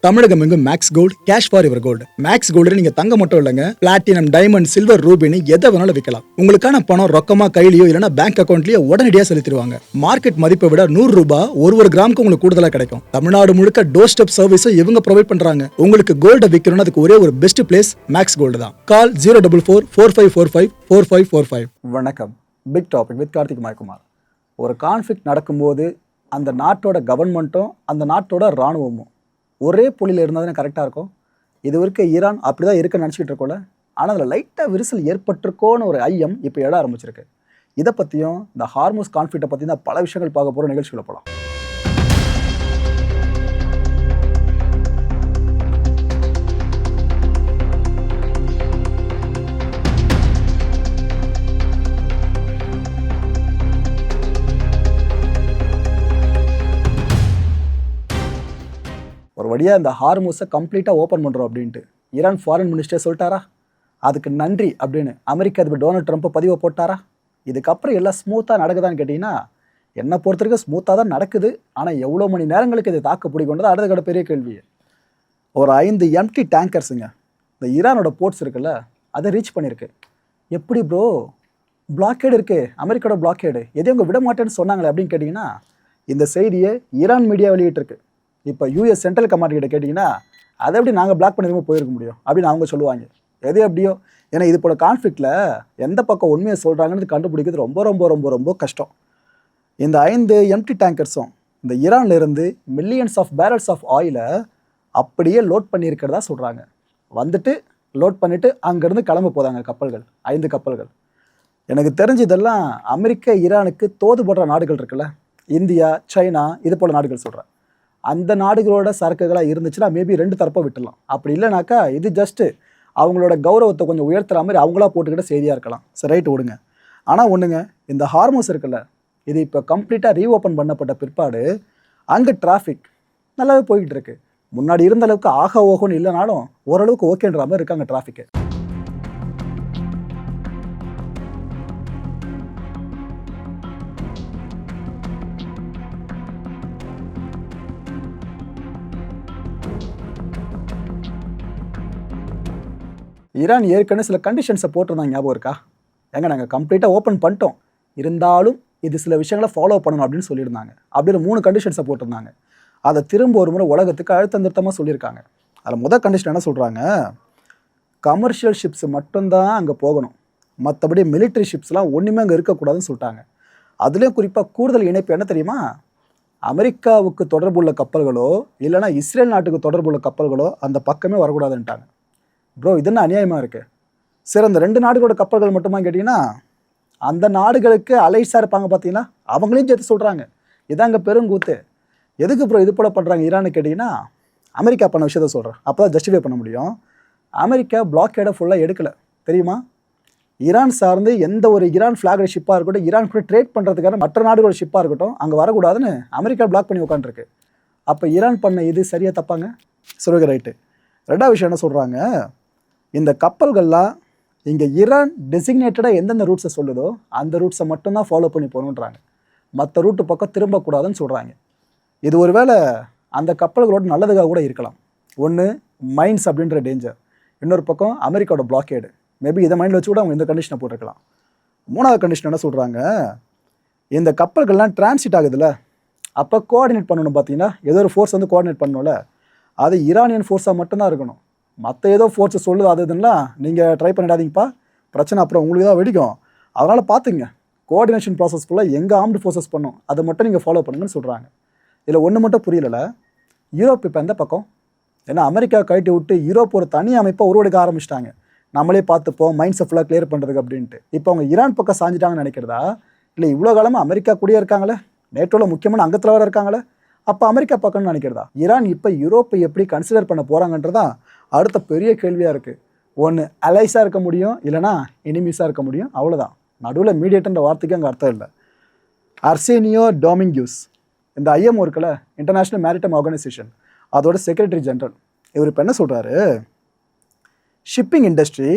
தமிழகம் எங்கும் Max Gold cash for your gold. Max Gold நீங்க தங்க மட்டும் இல்லைங்க, பிளாட்டினம், டைமண்ட், சில்வர், ரூபினி எதை வேணாலும் விற்கலாம். உங்களுக்கான பணம் ரொக்கமா கையிலயோ இல்லைன்னா பேங்க் அக்கௌண்ட்லயோ உடனடியாக செலுத்திடுவாங்க. மார்க்கெட் மதிப்பை விட 100 ரூபாய் ஒரு கிராமுக்கு உங்களுக்கு கூடுதலாக கிடைக்கும். தமிழ்நாடு முழுக்க டோர் ஸ்டெப் சர்வீஸும் இவங்க ப்ரொவைட் பண்றாங்க. உங்களுக்கு கோல்ட விற்கணும்னு அதுக்கு ஒரே ஒரு பெஸ்ட் பிளேஸ் மேக்ஸ் கோல்டு தான். கால் 04445454545. வணக்கம். Big topic with Karthik Mayakumar. ஒரு கான்ஃப்ளிக்ட் நடக்கும்போது அந்த நாட்டோட கவர்மெண்ட்டும் அந்த நாட்டோட இராணுவமும் ஒரே புள்ளியில் இருந்தால் கரெக்டாக இருக்கும். இது வரைக்கும் ஈரான் அப்படி தான் இருக்குன்னு நினச்சிக்கிட்டு இருக்கோம்ல, ஆனால் அதில் லைட்டாக விரிசல் ஏற்பட்டிருக்கோன்னு ஒரு ஐயம் இப்போ எழ ஆரம்பிச்சிருக்கு. இதை பற்றியும் இந்த ஹார்மோஸ் கான்ஃப்ளிக்ட்டை பற்றி தான் பல விஷயங்கள் பார்க்க போகிற நிகழ்ச்சியில் போகலாம். ஒரு வழியாக இந்த ஹார்மோஸை கம்ப்ளீட்டாக ஓப்பன் பண்ணுறோம் அப்படின்ட்டு ஈரான் ஃபாரின் மினிஸ்டர் சொல்லிட்டாரா? அதுக்கு நன்றி அப்படின்னு அமெரிக்க அதிபர் டொனால்ட் ட்ரம்ப் பதிவை போட்டாரா? இதுக்கப்புறம் எல்லாம் ஸ்மூத்தாக நடக்குதான்னு கேட்டிங்கன்னா, என்னை பொறுத்த வரைக்கும் ஸ்மூத்தாக தான் நடக்குது. ஆனால் எவ்வளோ மணி நேரங்களுக்கு இது தாக்கு பிடிக்கொண்டது அடுத்த கடை பெரிய கேள்வி. ஒரு 5 எம்டி டேங்கர்ஸுங்க இந்த ஈரானோட போர்ட்ஸ் இருக்குல்ல, அதை ரீச் பண்ணியிருக்கு. எப்படி ப்ரோ பிளாக்கேடு இருக்குது, அமெரிக்காவோட பிளாக்கேடு, எதையும் அவங்க விட மாட்டேன்னு சொன்னாங்களே அப்படின்னு கேட்டிங்கன்னா, இந்த செய்தியை ஈரான் மீடியா வெளியிட்டிருக்கு. இப்போ யூஎஸ் சென்ட்ரல் கமாண்ட் கிட்ட கேட்டிங்கன்னா, அதை எப்படி நாங்கள் பிளாக் பண்ணிருமோ போயிருக்க முடியும் அப்படின்னு அவங்க சொல்லுவாங்க. எது எப்படியோ, ஏன்னா இது போல கான்ஃப்ளிக்டில் எந்த பக்கம் உண்மையை சொல்கிறாங்கன்னு கண்டுபிடிக்கிறது ரொம்ப ரொம்ப ரொம்ப ரொம்ப கஷ்டம். இந்த 5 எம்டி டேங்கர்ஸும் இந்த ஈரான்லேருந்து மில்லியன்ஸ் ஆஃப் பேரல்ஸ் ஆஃப் ஆயிலை அப்படியே லோட் பண்ணியிருக்கிறதா சொல்கிறாங்க. வந்துட்டு லோட் பண்ணிவிட்டு அங்கேருந்து கிளம்ப போதாங்க கப்பல்கள், 5 கப்பல்கள். எனக்கு தெரிஞ்சதெல்லாம் அமெரிக்க ஈரானுக்கு தோது போடுற நாடுகள் இருக்குல்ல, இந்தியா, சைனா, இது போல் நாடுகள் சொல்கிறேன். அந்த நாடுகளோட சரக்குகளாக இருந்துச்சுன்னா மேபி 2 தரப்பை விட்டுடலாம். அப்படி இல்லைனாக்கா இது ஜஸ்ட்டு அவங்களோட கௌரவத்தை கொஞ்சம் உயர்த்துற மாதிரி அவங்களா போட்டுக்கிட்ட செய்தியாக இருக்கலாம். சரி, ரைட்டு விடுங்க. ஆனால் ஒன்றுங்க, இந்த ஹார்மோஸ் இருக்குல்ல, இது இப்போ கம்ப்ளீட்டாக ரீஓப்பன் பண்ணப்பட்ட பிற்பாடு அங்கே டிராஃபிக் நல்லாவே போய்கிட்டு இருக்கு. முன்னாடி இருந்த அளவுக்கு ஆக ஓகோன்னு இல்லைனாலும் ஓரளவுக்கு ஓகேன்ற மாதிரி இருக்காங்க டிராஃபிக்கு. ஈரான் ஏற்கனவே சில கண்டிஷன்ஸை போட்டிருந்தாங்க, ஞாபகம் இருக்கா? ஏங்க நாங்கள் கம்ப்ளீட்டாக ஓப்பன் பண்ணிட்டோம், இருந்தாலும் இது சில விஷயங்களை ஃபாலோ பண்ணணும் அப்படின்னு சொல்லியிருந்தாங்க. அப்படின்னு 3 கண்டிஷன்ஸை போட்டிருந்தாங்க. அதை திரும்ப ஒரு முறை உலகத்துக்கு அழுத்தம் திருத்தமாக சொல்லியிருக்காங்க. அதில் முதல் கண்டிஷன் என்ன சொல்கிறாங்க, கமர்ஷியல் ஷிப்ஸ் மட்டும்தான் அங்கே போகணும், மற்றபடி மிலிட்ரி ஷிப்ஸ்லாம் ஒன்றுமே அங்கே இருக்கக்கூடாதுன்னு சொல்லிட்டாங்க. அதுலேயும் குறிப்பாக கூடுதல் இணைப்பு என்ன தெரியுமா, அமெரிக்காவுக்கு தொடர்புள்ள கப்பல்களோ இல்லைனா இஸ்ரேல் நாட்டுக்கு தொடர்புள்ள கப்பல்களோ அந்த பக்கமே வரக்கூடாதுன்ட்டாங்க. ப்ரோ இது என்ன அநியாயமாக இருக்குது? சரி, அந்த 2 நாடுகளோட கப்பல்கள் மட்டுமா கேட்டிங்கன்னா, அந்த நாடுகளுக்கு அலைஸாக இருப்பாங்க பார்த்தீங்கன்னா, அவங்களையும் சேர்த்து சொல்கிறாங்க. இதாங்க பெருங்கூத்து. எதுக்கு ப்ரோ இது போல் பண்ணுறாங்க ஈரானு கேட்டிங்கன்னா, அமெரிக்கா பண்ண விஷயத்த சொல்கிறேன், அப்போ தான் ஜஸ்டிஃபை பண்ண முடியும். அமெரிக்கா பிளாக்கேடை ஃபுல்லாக எடுக்கலை தெரியுமா? ஈரான் சார்ந்து எந்த ஒரு ஈரான் ஃப்ளாக் ஷிப்பாக இருக்கட்டும், ஈரான் கூட ட்ரேட் பண்ணுறதுக்கான மற்ற நாடுகளோட ஷிப்பாக இருக்கட்டும், அங்கே வரக்கூடாதுன்னு அமெரிக்கா பிளாக் பண்ணி உட்காந்துருக்கு. அப்போ ஈரான் பண்ண இது சரியாக தப்பாங்க? சொல்லுங்க, ரைட்டு. 2வது விஷயம் என்ன சொல்கிறாங்க, இந்த கப்பல்கள்லாம் இங்கே ஈரான் டெசிக்னேட்டடாக எந்தெந்த ரூட்ஸை சொல்லுதோ அந்த ரூட்ஸை மட்டும்தான் ஃபாலோ பண்ணி போகணுன்றாங்க. மற்ற ரூட்டு பக்கம் திரும்பக்கூடாதுன்னு சொல்கிறாங்க. இது ஒருவேளை அந்த கப்பல்களோட நல்லதுக்காக கூட இருக்கலாம். ஒன்று மைன்ஸ் அப்படின்ற டேஞ்சர், இன்னொரு பக்கம் அமெரிக்காவோட பிளாக்கேடு. மேபி இதை மைண்டில் வச்சு கூட அவங்க இந்த கண்டிஷனை போட்டிருக்கலாம். 3வது கண்டிஷன் என்ன சொல்கிறாங்க, இந்த கப்பல்கள்லாம் டிரான்சிட் ஆகுதுல்ல, அப்போ கோஆர்டினேட் பண்ணணும். பார்த்தீங்கன்னா ஏதோ ஒரு ஃபோர்ஸ் வந்து கோஆர்டினேட் பண்ணணும்ல, அது ஈரானியன் ஃபோர்ஸாக மட்டும்தான் இருக்கணும். மற்ற ஏதோ ஃபோர்ஸை சொல்லுது அது இதுன்னா நீங்கள் ட்ரை பண்ணிடாதீங்கப்பா, பிரச்சனை அப்புறம் உங்களுக்கு தான் வெடிக்கும். அதனால் பார்த்துங்க, கோஆர்டினேஷன் ப்ராசஸ் ஃபுல்லாக எங்கே ஆர்ம்டு ஃபோர்ஸஸ் பண்ணும் அதை மட்டும் நீங்கள் ஃபாலோ பண்ணுங்கன்னு சொல்கிறாங்க. இதில் ஒன்று மட்டும் புரியல, யூரோப் இப்போ எந்த பக்கம்? ஏன்னா அமெரிக்கா கழட்டி விட்டு யூரோப் ஒரு தனி அமைப்பை உருவெடுக்க ஆரம்பிச்சிட்டாங்க. நம்மளே பார்த்துப்போம் மைண்ட்ஸை ஃபுல்லாக கிளியர் பண்ணுறதுக்கு அப்படின்ட்டு. இப்போ அவங்க ஈரான் பக்கம் சாஞ்சிட்டாங்கன்னு நினைக்கிறதா? இல்லை இவ்வளோ காலமாக அமெரிக்கா கூடயே இருக்காங்களே, நேட்டோவில் முக்கியமான அங்கத்தில் வர இருக்காங்களே, அப்போ அமெரிக்கா பக்கம்னு நினைக்கிறதா? ஈரான் இப்போ யூரோப்பை எப்படி கன்சிடர் பண்ண போகிறாங்கன்றதான் அடுத்த பெரிய கேள்வியாக இருக்குது. ஒன்று அலைஸாக இருக்க முடியும், இல்லைனா எனிமீஸாக இருக்க முடியும், அவ்வளோதான். நடுவில் மீடியேட்டர்ன்ற வார்த்தைக்கு அங்கே அர்த்தம் இல்லை. அர்சேனியோ டொமிங்கியூஸ், இந்த ஐஎம்ஓ இருக்குல்ல, இன்டர்நேஷ்னல் மேரிடைம் ஆர்கனைசேஷன், அதோட செக்ரட்டரி ஜெனரல், இவர் இப்போ என்ன சொல்கிறாரு, ஷிப்பிங் இண்டஸ்ட்ரி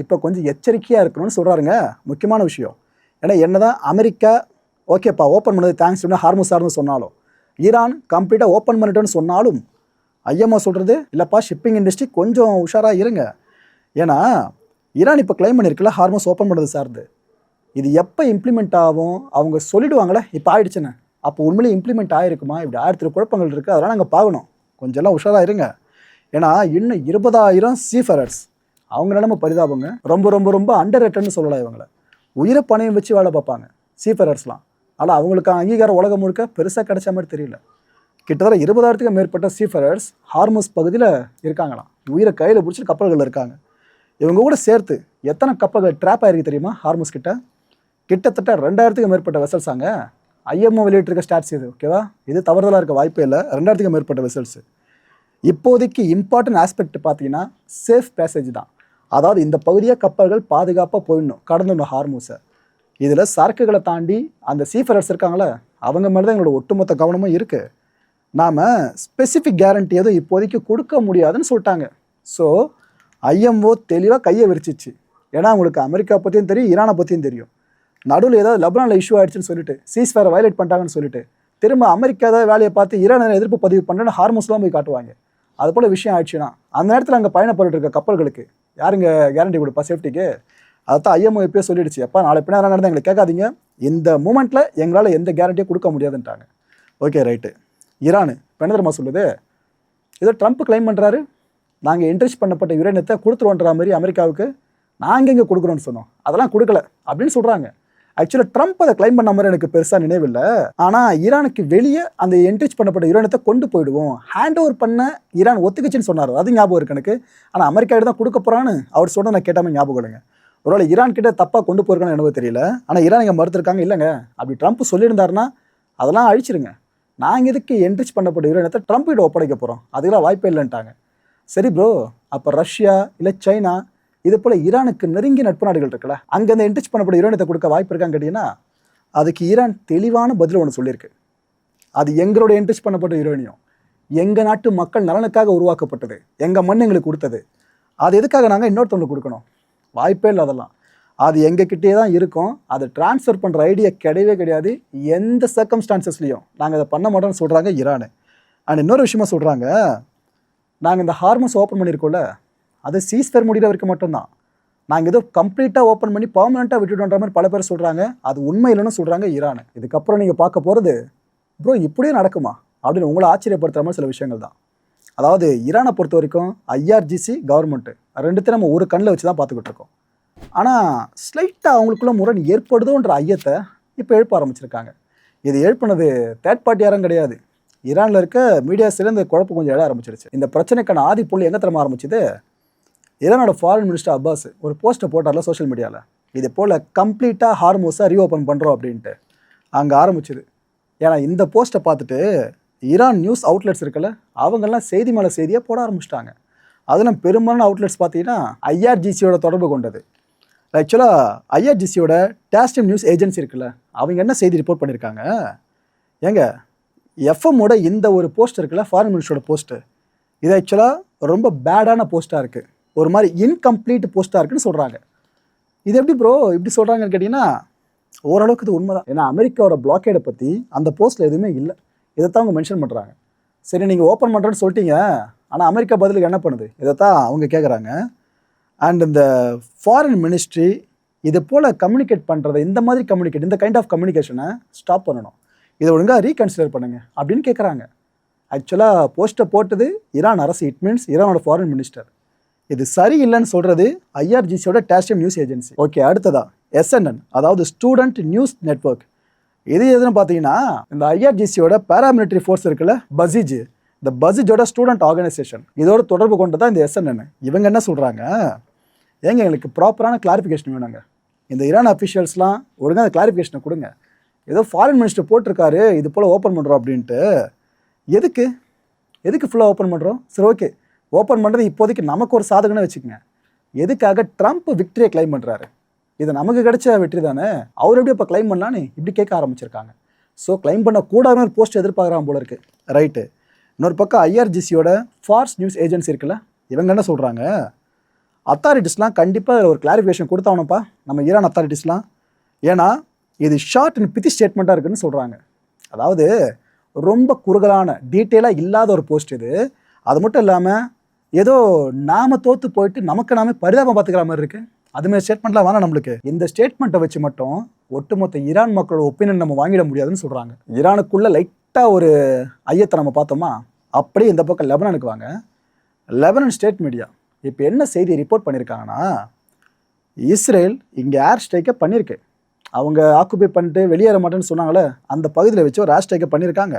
இப்போ கொஞ்சம் எச்சரிக்கையாக இருக்கணும்னு சொல்கிறாருங்க. முக்கியமான விஷயம். ஏன்னா என்ன தான் அமெரிக்கா ஓகேப்பா ஓப்பன் பண்ணது தேங்க்ஸ் ஹார்மோஸ் சார்னு சொன்னாலும், ஈரான் கம்ப்ளீட்டாக ஓப்பன் பண்ணிட்டோன்னு சொன்னாலும் ஐஎம்ஓ சொல்கிறது இல்லைப்பா ஷிப்பிங் இண்டஸ்ட்ரி கொஞ்சம் உஷாராக இருங்க. ஏன்னா ஈரான் இப்போ கிளைம் பண்ணியிருக்குல்ல ஹார்மோஸ் ஓப்பன் பண்ணுறது சார்ந்து. இது எப்போ இம்ப்ளிமெண்ட் ஆகும் அவங்க சொல்லிடுவாங்களே இப்போ ஆயிடுச்சுன்னு. அப்போ உண்மையிலே இம்ப்ளிமெண்ட் ஆகிருக்குமா? இப்படி 1000 குழப்பங்கள் இருக்குது. அதெல்லாம் நாங்கள் பார்க்கணும். கொஞ்சம் எல்லாம் உஷாராக இருங்க. ஏன்னா இன்னும் 20,000 சீஃபரர்ஸ் அவங்க நிலைமை பரிதாபங்க. ரொம்ப ரொம்ப ரொம்ப அண்டர் ரேட்டட்னு சொல்லலாம். இவங்களை உயிரை பணையம் வச்சு வேலை பார்ப்பாங்க சீஃபரர்ஸ்லாம். ஆனால் அவங்களுக்கு அங்கீகாரம் உலகம் முழுக்க பெருசாக கிடைச்ச மாதிரி தெரியல. கிட்டத்தட்ட 20,000க்கும் மேற்பட்ட சீஃபரர்ஸ் ஹார்மோஸ் பகுதியில் இருக்காங்களாம். உயிரை கையில் பிடிச்சிட்டு கப்பல்கள் இருக்காங்க. இவங்க கூட சேர்த்து எத்தனை கப்பல்கள் ட்ராப் ஆகிருக்கு தெரியுமா ஹார்மோஸ் கிட்ட? கிட்டத்தட்ட 2,000க்கும் மேற்பட்ட வெசல்ஸ். அங்கே ஐஎம்ஓ வெளியிட்டிருக்க ஸ்டாட்ஸ் இது. ஓகேவா? இது தவறுதலாக இருக்க வாய்ப்பே இல்லை. 2,000க்கும் மேற்பட்ட வெசல்ஸ். இப்போதைக்கு இம்பார்ட்டன்ட் ஆஸ்பெக்ட் பார்த்தீங்கன்னா சேஃப் பேசேஜ் தான். அதாவது இந்த பகுதியாக கப்பல்கள் பாதுகாப்பாக போயிடணும், கடந்துடணும் ஹார்மோஸை. இதில் சரக்குகளை தாண்டி அந்த சீஃபரர்ஸ் இருக்காங்களே அவங்க மேலே தான் எங்களோட ஒட்டுமொத்த கவனமும் இருக்குது. நாம் ஸ்பெசிஃபிக் கேரண்டி எதுவும் இப்போதைக்கு கொடுக்க முடியாதுன்னு சொல்லிட்டாங்க. ஸோ ஐஎம்ஓ தெளிவாக கையை விரிச்சிச்சு. ஏன்னா அவங்களுக்கு அமெரிக்கா பற்றியும் தெரியும், ஈரானை பற்றியும் தெரியும். நடுவில் ஏதாவது லெபனானில் இஷ்யூ ஆயிடுச்சுன்னு சொல்லிட்டு சீஸ்ஃபயரை வயலேட் பண்ணிட்டாங்கன்னு சொல்லிட்டு திரும்ப அமெரிக்கா ஏதாவது வேலையை பார்த்து ஈரானை எதிர்ப்பு பதிவு பண்ணுறேன்னு ஹார்மோஸ்லாம் போய் காட்டுவாங்க. அது போல் விஷயம் ஆயிடுச்சுன்னா அந்த நேரத்தில் அங்கே பயணப்பட்டு இருக்க கப்பல்களுக்கு யாருங்க கேரண்டி கொடுப்பா சேஃப்டிக்கு? அதான் ஐஎம்ஓ எப்பயோ சொல்லிடுச்சு, எப்பா நாளை பின்னா நடந்தால் எங்களை கேட்காதீங்க, இந்த மூமெண்ட்டில் எங்களால் எந்த கேரண்டியும் கொடுக்க முடியாதுன்ட்டாங்க. Okay right. ஈரானு பெணதர்மா சொல்லுது, ஏதோ ட்ரம்ப் கிளைம் பண்ணுறாரு நாங்கள் இன்ட்ரெஸ்ட் பண்ணப்பட்ட யுரேனியத்தை கொடுத்துருவோன்ற மாதிரி அமெரிக்காவுக்கு. நாங்கள் இங்கே கொடுக்குறோன்னு சொன்னோம், அதெல்லாம் கொடுக்கல அப்படின்னு சொல்கிறாங்க. ஆக்சுவலாக ட்ரம்ப் அதை கிளைம் பண்ண மாதிரி எனக்கு பெருசாக நினைவில்லை. ஆனால் ஈரானுக்கு வெளியே அந்த என்ரிச் பண்ணப்பட்ட யுரேனியத்தை கொண்டு போயிடுவோம், ஹேண்ட் ஓவர் பண்ண ஈரான் ஒத்துக்குச்சுன்னு சொன்னார். அது ஞாபகம் இருக்கு எனக்கு. ஆனால் அமெரிக்காவிட தான் கொடுக்க போகிறான்னு அவர் சொன்ன நான் கேட்டாமல் ஞாபகம் இல்லைங்க. ஒருவேளை ஈரான் கிட்ட தப்பாக கொண்டு போயிருக்கான்னு எனக்கு தெரியல. ஆனால் ஈரான் இங்கே மறுத்துருக்காங்க, இல்லைங்க அப்படி ட்ரம்ப் சொல்லியிருந்தாருன்னா அதெல்லாம் அழிச்சிருங்க, நாங்கள் இதுக்கு என்ரிச் பண்ணப்பட்ட யுரேனியத்தை ட்ரம்ப் கிட்ட ஒப்படைக்க போகிறோம், அதுக்கெல்லாம் வாய்ப்பே இல்லைன்ட்டாங்க. சரி ப்ரோ, அப்போ ரஷ்யா இல்லை சைனா இது போல் ஈரானுக்கு நெருங்கிய நட்பு நாடுகள் இருக்குல்ல, அங்கே அந்த என்ரிச் பண்ணப்பட்ட யுரேனியத்தை கொடுக்க வாய்ப்பு இருக்கான்னு கேட்டிங்கன்னா அதுக்கு ஈரான் தெளிவான பதில் ஒன்று சொல்லியிருக்கு. அது எங்களோட என்ரிச் பண்ணப்பட்ட யுரேனியம், எங்கள் நாட்டு மக்கள் நலனுக்காக உருவாக்கப்பட்டது, எங்கள் மண் எங்களுக்கு கொடுத்தது, அது எதுக்காக நாங்கள் இன்னொருத்தவங்களுக்கு கொடுக்கணும்? வாய்ப்பே இல்லை. அதெல்லாம் அது எங்ககிட்டே தான் இருக்கும். அதை டிரான்ஸ்ஃபர் பண்ணுற ஐடியா கிடையவே கிடையாது. எந்த சர்க்கம்ஸ்டான்சஸ்லையும் நாங்கள் அதை பண்ண மாட்டோம்னு சொல்கிறாங்க ஈரானு. அண்ட் இன்னொரு விஷயமா சொல்கிறாங்க, நாங்கள் இந்த ஹார்மோஸ் ஓப்பன் பண்ணியிருக்கோம்ல அது சீஸ்ஃபயர் முடிகிற வரைக்கும் மட்டும்தான். நாங்கள் ஏதோ கம்ப்ளீட்டாக ஓப்பன் பண்ணி பர்மனெண்ட்டாக விட்டுட்டோன்ற மாதிரி பல பேர் சொல்கிறாங்க. அது உண்மை இல்லைன்னு சொல்கிறாங்க ஈரானு. இதுக்கப்புறம் நீங்கள் பார்க்க போகிறது ப்ரோ இப்படியே நடக்குமா அப்படின்னு உங்களை ஆச்சரியப்படுத்துகிற மாதிரி சில விஷயங்கள் தான். அதாவது ஈரானை பொறுத்த வரைக்கும் ஐஆர்ஜிசி கவர்மெண்ட்டு ரெண்டுத்தையும் நம்ம ஒரு கண்ணில் வச்சு தான் பார்த்துக்கிட்டு இருக்கோம். ஆனால் ஸ்லைட்டாக அவங்களுக்குள்ள முரண் ஏற்படுதோன்ற ஐயத்தை இப்போ எழுப்ப ஆரம்பிச்சிருக்காங்க. இது எழுப்பினது தேர்ட் பார்ட்டி யாரும் கிடையாது, ஈரானில் இருக்க மீடியாஸில் இந்த குழப்பம் கொஞ்சம் எழ ஆரம்பிச்சிருச்சு. இந்த பிரச்சனைக்கான ஆதி புள்ளி எங்கே தரமா ஆரம்பிச்சுது? ஈரானோட ஃபாரின் மினிஸ்டர் அப்பாஸ் ஒரு போஸ்ட்டை போட்டார்ல சோஷியல் மீடியாவில், இது போல் கம்ப்ளீட்டாக ஹார்மோஸை ரீஓப்பன் பண்ணுறோம் அப்படின்ட்டு அங்கே ஆரம்பிச்சுது. ஏன்னா இந்த போஸ்ட்டை பார்த்துட்டு ஈரான் நியூஸ் அவுட்லெட்ஸ் இருக்குல்ல அவங்கெல்லாம் செய்தி மேலே செய்தியாக போட ஆரம்பிச்சிட்டாங்க. அதில் பெரும்பாலான அவுட்லெட்ஸ் பார்த்தீங்கன்னா ஐஆர்ஜிசியோட தொடர்பு கொண்டது. ஆக்சுவலாக ஐஆர்ஜிசியோட டேஸ்டிம் நியூஸ் ஏஜென்சி இருக்குல்ல அவங்க என்ன செய்தி ரிப்போர்ட் பண்ணியிருக்காங்க, ஏங்க எஃப்எம்மோட இந்த ஒரு போஸ்ட் இருக்குல்ல ஃபாரின் மினிஸ்டரோட போஸ்ட்டு, இது ஆக்சுவலாக ரொம்ப பேடான போஸ்ட்டாக இருக்குது, ஒரு மாதிரி இன்கம்ப்ளீட் போஸ்ட்டாக இருக்குன்னு சொல்கிறாங்க. இது எப்படி ப்ரோ இப்படி சொல்கிறாங்கன்னு கேட்டிங்கன்னா ஓரளவுக்கு இது உண்மை தான். ஏன்னா அமெரிக்காவோட பிளாக்கேடை பற்றி அந்த போஸ்ட்டில் எதுவுமே இல்லை, இதைத்தான் அவங்க மென்ஷன் பண்ணுறாங்க. சரி நீங்கள் ஓப்பன் பண்ணுறேன்னு சொல்லிட்டீங்க, ஆனால் அமெரிக்கா பதிலுக்கு என்ன பண்ணுது இதைத்தான் அவங்க கேட்குறாங்க. அண்ட் இந்த ஃபாரின் மினிஸ்ட்ரி இது போல் கம்யூனிகேட் பண்ணுறதை இந்த கைண்ட் ஆஃப் கம்யூனிகேஷனை ஸ்டாப் பண்ணணும், இதை ஒழுங்காக ரீகன்சிடர் பண்ணுங்கள் அப்படின்னு கேட்குறாங்க. ஆக்சுவலாக போஸ்ட்டை போட்டது ஈரான் அரசு, இட் மீன்ஸ் ஈரானோட ஃபாரின் மினிஸ்டர். இது சரியில்லைன்னு சொல்கிறது ஐஆர்ஜிசியோட டேஸ்டிம் நியூஸ் ஏஜென்சி. ஓகே, அடுத்ததா எஸ்என்என் அதாவது ஸ்டூடெண்ட் நியூஸ் நெட்வொர்க். இது எதுன்னு பார்த்தீங்கன்னா இந்த ஐஆர்ஜிசியோட பேராமிலிட்டரி ஃபோர்ஸ் இருக்குல்ல பசிஜ், இந்த பசிஜோட ஸ்டூடெண்ட் ஆர்கனைசேஷன் இதோட தொடர்பு கொண்டு தான் இந்த எஸ்என்என். இவங்க என்ன சொல்கிறாங்க, ஏங்க எங்களுக்கு ப்ராப்பரான கிளாரிஃபிகேஷன் வேணுங்க, இந்த ஈரான் அஃபிஷியல்ஸ்லாம் ஒழுங்காக அந்த கிளாரிஃபிகேஷனை கொடுங்க, ஏதோ ஃபாரின் மினிஸ்டர் போட்டிருக்காரு இது போல் ஓப்பன் பண்ணுறோம் அப்படின்ட்டு, எதுக்கு ஃபுல்லாக ஓப்பன் பண்ணுறோம்? சரி ஓகே, ஓப்பன் பண்ணுறது இப்போதைக்கு நமக்கு ஒரு சாதகன்னு வச்சுக்கோங்க, எதுக்காக ட்ரம்ப் விக்டரியை கிளைம் பண்ணுறாரு, இது நமக்கு கிடைச்ச வெற்றி தானே, அவர் எப்படி இப்போ கிளைம் பண்ணலான்னு இப்படி கேட்க ஆரம்பிச்சிருக்காங்க. ஸோ கிளைம் பண்ணக்கூடாதுன்னு ஒரு போஸ்ட் எதிர்பார்க்குறான் போல இருக்குது. ரைட்டு. இன்னொரு பக்கம் ஐஆர்ஜிசியோட ஃபார்ஸ் நியூஸ் ஏஜென்சி இருக்குல்ல இவங்க என்ன சொல்கிறாங்க, அத்தாரிட்டிஸ்லாம் கண்டிப்பாக ஒரு கிளாரிஃபிகேஷன் கொடுத்தாவனப்பா நம்ம ஈரான் அத்தாரிட்டிஸ்லாம், ஏன்னா இது ஷார்ட் அண்ட் பித்தி ஸ்டேட்மெண்ட்டாக இருக்குன்னு சொல்கிறாங்க. அதாவது ரொம்ப குறுகலான டீட்டெயிலாக இல்லாத ஒரு போஸ்ட் இது, அது மட்டும் இல்லாமல் ஏதோ நாம தோத்து போயிட்டு நமக்கு நாமே பரிதாபம் பார்த்துக்கிற மாதிரி இருக்கு. அதுமாதிரி ஸ்டேட்மெண்ட்லாம் வேணாம் நம்மளுக்கு. இந்த ஸ்டேட்மெண்ட்டை வச்சு மட்டும் ஒட்டுமொத்த ஈரான் மக்களோட ஒப்பீனியன் நம்ம வாங்கிட முடியாதுன்னு சொல்கிறாங்க. ஈரானுக்குள்ள லைட்டாக ஒரு ஐயத்தை நம்ம பார்த்தோமா, அப்படியே இந்த பக்கம் லெபனானுக்கு வாங்க. லெபனன் ஸ்டேட் மீடியா இப்போ என்ன செய்தி ரிப்போர்ட் பண்ணியிருக்காங்கன்னா, இஸ்ரேல் இங்கே ஏர் ஸ்ட்ரைக்கை பண்ணியிருக்கு. அவங்க ஆக்குபை பண்ணிட்டு வெளியேற மாட்டேன்னு சொன்னாங்களே, அந்த பகுதியில் வச்சு ஒரு ஏர் ஸ்ட்ரைக்கை பண்ணியிருக்காங்க.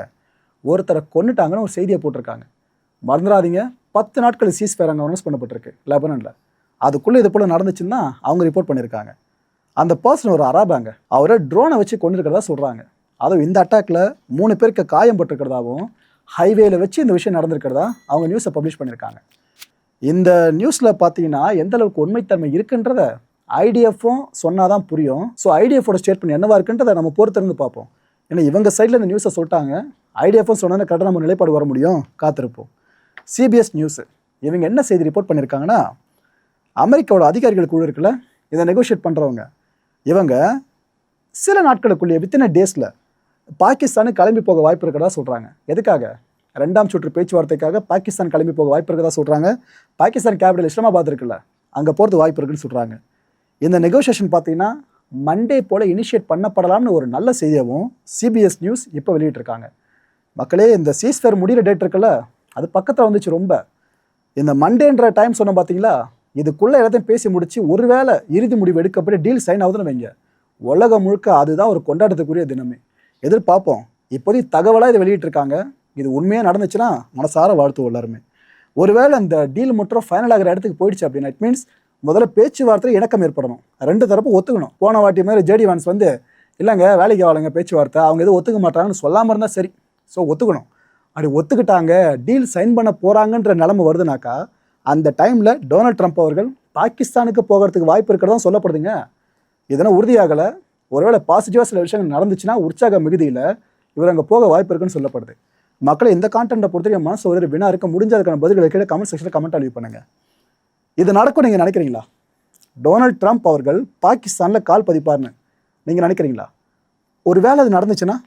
ஒருத்தரை கொன்னுட்டாங்கன்னு ஒரு செய்தியை போட்டிருக்காங்க. மறந்துடாதீங்க, 10 நாட்கள் சீஸ்ஃபயர் அங்கே அனௌன்ஸ் பண்ணப்பட்டிருக்கு லெபனனில். அதுக்குள்ளே இது போல் நடந்துச்சுன்னா அவங்க ரிப்போர்ட் பண்ணியிருக்காங்க. அந்த பர்சன் ஒரு அராபாங்க, அவரை ட்ரோனை வச்சு கொண்டிருக்கிறதா சொல்கிறாங்க. அதுவும் இந்த அட்டாக்ல 3 பேருக்கு காயம் பட்டிருக்கிறதாவும் ஹைவேல வச்சு இந்த விஷயம் நடந்திருக்கிறதா அவங்க நியூஸை பப்ளிஷ் பண்ணியிருக்காங்க. இந்த நியூஸில் பார்த்தீங்கன்னா எந்த அளவுக்கு உண்மைத்தன்மை இருக்குன்றத ஐடிஎஃப்பும் சொன்னாதான் புரியும். ஸோ ஐடிஎஃபோட ஸ்டேட்மெண்ட் என்னவா இருக்குன்றதை நம்ம பொறுத்திருந்து பார்ப்போம். ஏன்னா இவங்க சைடில் இந்த நியூஸை சொல்லிட்டாங்க, ஐடிஎஃப்பும் சொன்னா கரெக்டாக நம்ம நிலைப்பாடு வர முடியும், காத்திருப்போம். சிபிஎஸ் நியூஸு இவங்க என்ன செய்தி ரிப்போர்ட் பண்ணியிருக்காங்கன்னா, அமெரிக்காவோட அதிகாரிகள் குழு இருக்குல்ல, இதை நெகோஷியேட் பண்ணுறவங்க, இவங்க சில நாட்களுக்குள்ளேயே வித்தின் டேஸில் பாகிஸ்தானுக்கு கிளம்பி போக வாய்ப்பு இருக்கிறதா சொல்கிறாங்க. எதுக்காக? 2ஆம் சுற்று பேச்சுவார்த்தைக்காக பாகிஸ்தான் கிளம்பி போக வாய்ப்பு இருக்கிறதா சொல்கிறாங்க. பாகிஸ்தான் கேபிட்டல் இஸ்லாமாபாத் இருக்குல்ல, அங்கே போகிறது வாய்ப்பு இருக்குன்னு சொல்கிறாங்க. இந்த நெகோஷியேஷன் பார்த்தீங்கன்னா மண்டே போல் இனிஷியேட் பண்ணப்படலாம்னு ஒரு நல்ல செய்தியாகவும் சிபிஎஸ் நியூஸ் இப்போ வெளியிட்டிருக்காங்க. மக்களே, இந்த சீஸ்ஃபயர் முடிகிற டேட் இருக்குல்ல, அது பக்கத்தில் வந்துச்சு ரொம்ப. இந்த மண்டேன்ற டைம் சொன்ன பார்த்தீங்களா, இதுக்குள்ளே எல்லாத்தையும் பேசி முடிச்சு ஒருவேளை இறுதி முடிவு எடுக்கப்பட்டு டீல் சைன் ஆகுதுன்னு வைங்க, உலகம் முழுக்க அதுதான் ஒரு கொண்டாட்டத்துக்குரிய தினமே. எதிர்பார்ப்போம். இப்போதைக்கு தகவலாக இதை வெளியிட்டிருக்காங்க. இது உண்மையாக நடந்துச்சுன்னா மனசார வாழ்த்துவோம் எல்லாருமே. ஒருவேளை அந்த டீல் மட்டும் ஃபைனல் ஆகிற இடத்துக்கு போயிடுச்சு அப்படின்னா இட் மீன்ஸ் முதல்ல பேச்சுவார்த்தை இணக்கம் ஏற்படணும், 2 தரப்பும் ஒத்துக்கணும். போன வாட்டி மாதிரி ஜேடி வான்ஸ் வந்து இல்லைங்க வேலைக்கு ஆளுங்க பேச்சுவார்த்தை, அவங்க எதுவும் ஒத்துக்க மாட்டாங்கன்னு சொல்லாமல் இருந்தால் சரி. ஸோ ஒத்துக்கணும். அப்படி ஒத்துக்கிட்டாங்க, டீல் சைன் பண்ண போகிறாங்கன்ற நிலைமை வருதுனாக்கா அந்த டைமில் டொனால்ட் ட்ரம்ப் அவர்கள் பாகிஸ்தானுக்கு போகிறதுக்கு வாய்ப்பு இருக்கிறதா சொல்லப்படுதுங்க. இதெல்லாம் உறுதியாகலை. ஒருவேளை பாசிட்டிவாக சில விஷயங்கள் நடந்துச்சுன்னா உற்சாக மிகுதியில் இவர் அங்கே போக வாய்ப்பு இருக்குன்னு சொல்லப்படுது. மக்களை இந்த கான்டென்ட்டை பொறுத்தவரைக்கும் மனசு ஒரு வினா இருக்க முடிஞ்ச அதுக்கான பதில்களை கீழே கமெண்ட் செக்ஷனில் கமெண்ட் அழிவு பண்ணுங்கள். இது நடக்கும் நீங்கள் நினைக்கிறீங்களா? டொனால்ட் ட்ரம்ப் அவர்கள் பாகிஸ்தானில் கால் பதிப்பார்னு நீங்கள் நினைக்கிறீங்களா? ஒரு வேளை அது நடந்துச்சுன்னா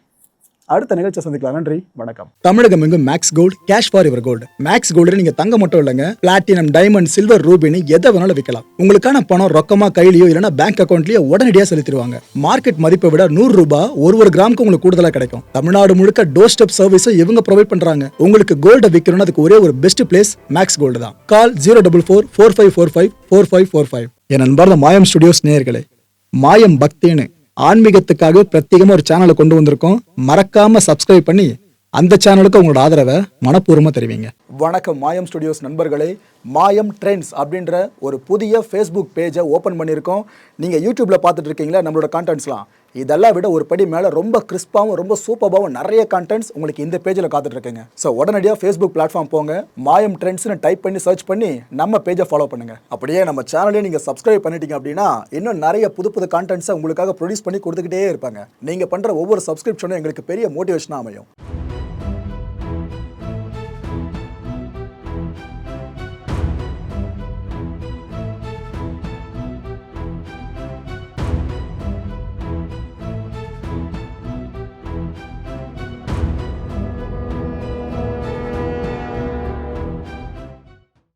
அடுத்த நிகழ்ச்சியை சந்திக்கலாம். நன்றி, வணக்கம். தமிழகம் எங்கும் Max Gold, cash for your gold. Max Gold நீங்க தங்க மட்டும் இல்லைங்க, பிளாட்டினம், டைமண்ட், சில்வர், ரூபினி எதை வேணாலும் விற்கலாம். உங்களுக்கான பணம் ரொக்கமா கையிலயோ இல்லைன்னா பேங்க் அக்கௌண்ட்லயோ உடனடியாக செலுத்திடுவாங்க. மார்க்கெட் மதிப்பை விட 100 ரூபாய் ஒரு கிராமுக்கு உங்களுக்கு கூடுதலாக கிடைக்கும். தமிழ்நாடு முழுக்க டோர் ஸ்டெப் சர்வீஸை இவங்க ப்ரொவைட் பண்றாங்க. உங்களுக்கு கோல்டை விற்கணும்னு அதுக்கு ஒரே ஒரு பெஸ்ட் பிளேஸ் மேக்ஸ் கோல்டு தான். கால் 04445454545. என் அன்பார்ந்த மாயம் ஸ்டுடியோஸ் நேயர்களே, மாயம் பக்தின்னு ஆன்மீகத்துக்காக பிரத்யேகமா ஒரு சேனலை கொண்டு வந்திருக்கோம். மறக்காம சப்ஸ்கிரைப் பண்ணி அந்த சேனலுக்கு உங்களோட ஆதரவை மனப்பூர்வமாக தெரிவிங்க. வணக்கம் மாயம் ஸ்டுடியோஸ் நண்பர்களே. மாயம் ட்ரெண்ட்ஸ் அப்படின்ற ஒரு புதிய ஃபேஸ்புக் பேஜை ஓப்பன் பண்ணியிருக்கோம். நீங்கள் யூடியூப்பில் பார்த்துட்டு இருக்கீங்களா நம்மளோட கான்டென்ட்ஸ்லாம், இதெல்லாம் விட ஒரு படி மேலே ரொம்ப கிறிஸ்பாகவும் ரொம்ப சூப்பராகவும் நிறைய கான்டென்ட்ஸ் உங்களுக்கு இந்த பேஜில் காத்துட்ருக்குங்க. ஸோ உடனடியாக ஃபேஸ்புக் பிளாட்ஃபார்ம் போங்க, மாயம் ட்ரெண்ட்ஸ்னு டைப் பண்ணி சர்ச் பண்ணி நம்ம பேஜை ஃபாலோ பண்ணுங்கள். அப்படியே நம்ம சேனலையும் நீங்கள் சப்ஸ்கிரைப் பண்ணிட்டீங்க அப்படின்னா இன்னும் நிறைய புது கான்டென்ட்ஸை உங்களுக்காக ப்ரொடியூஸ் பண்ணி கொடுத்துக்கிட்டே இருப்பாங்க. நீங்கள் பண்ணுற ஒவ்வொரு சப்ஸ்கிரிப்ஷனும் எங்களுக்கு பெரிய மோட்டிவேஷனாக அமையும்.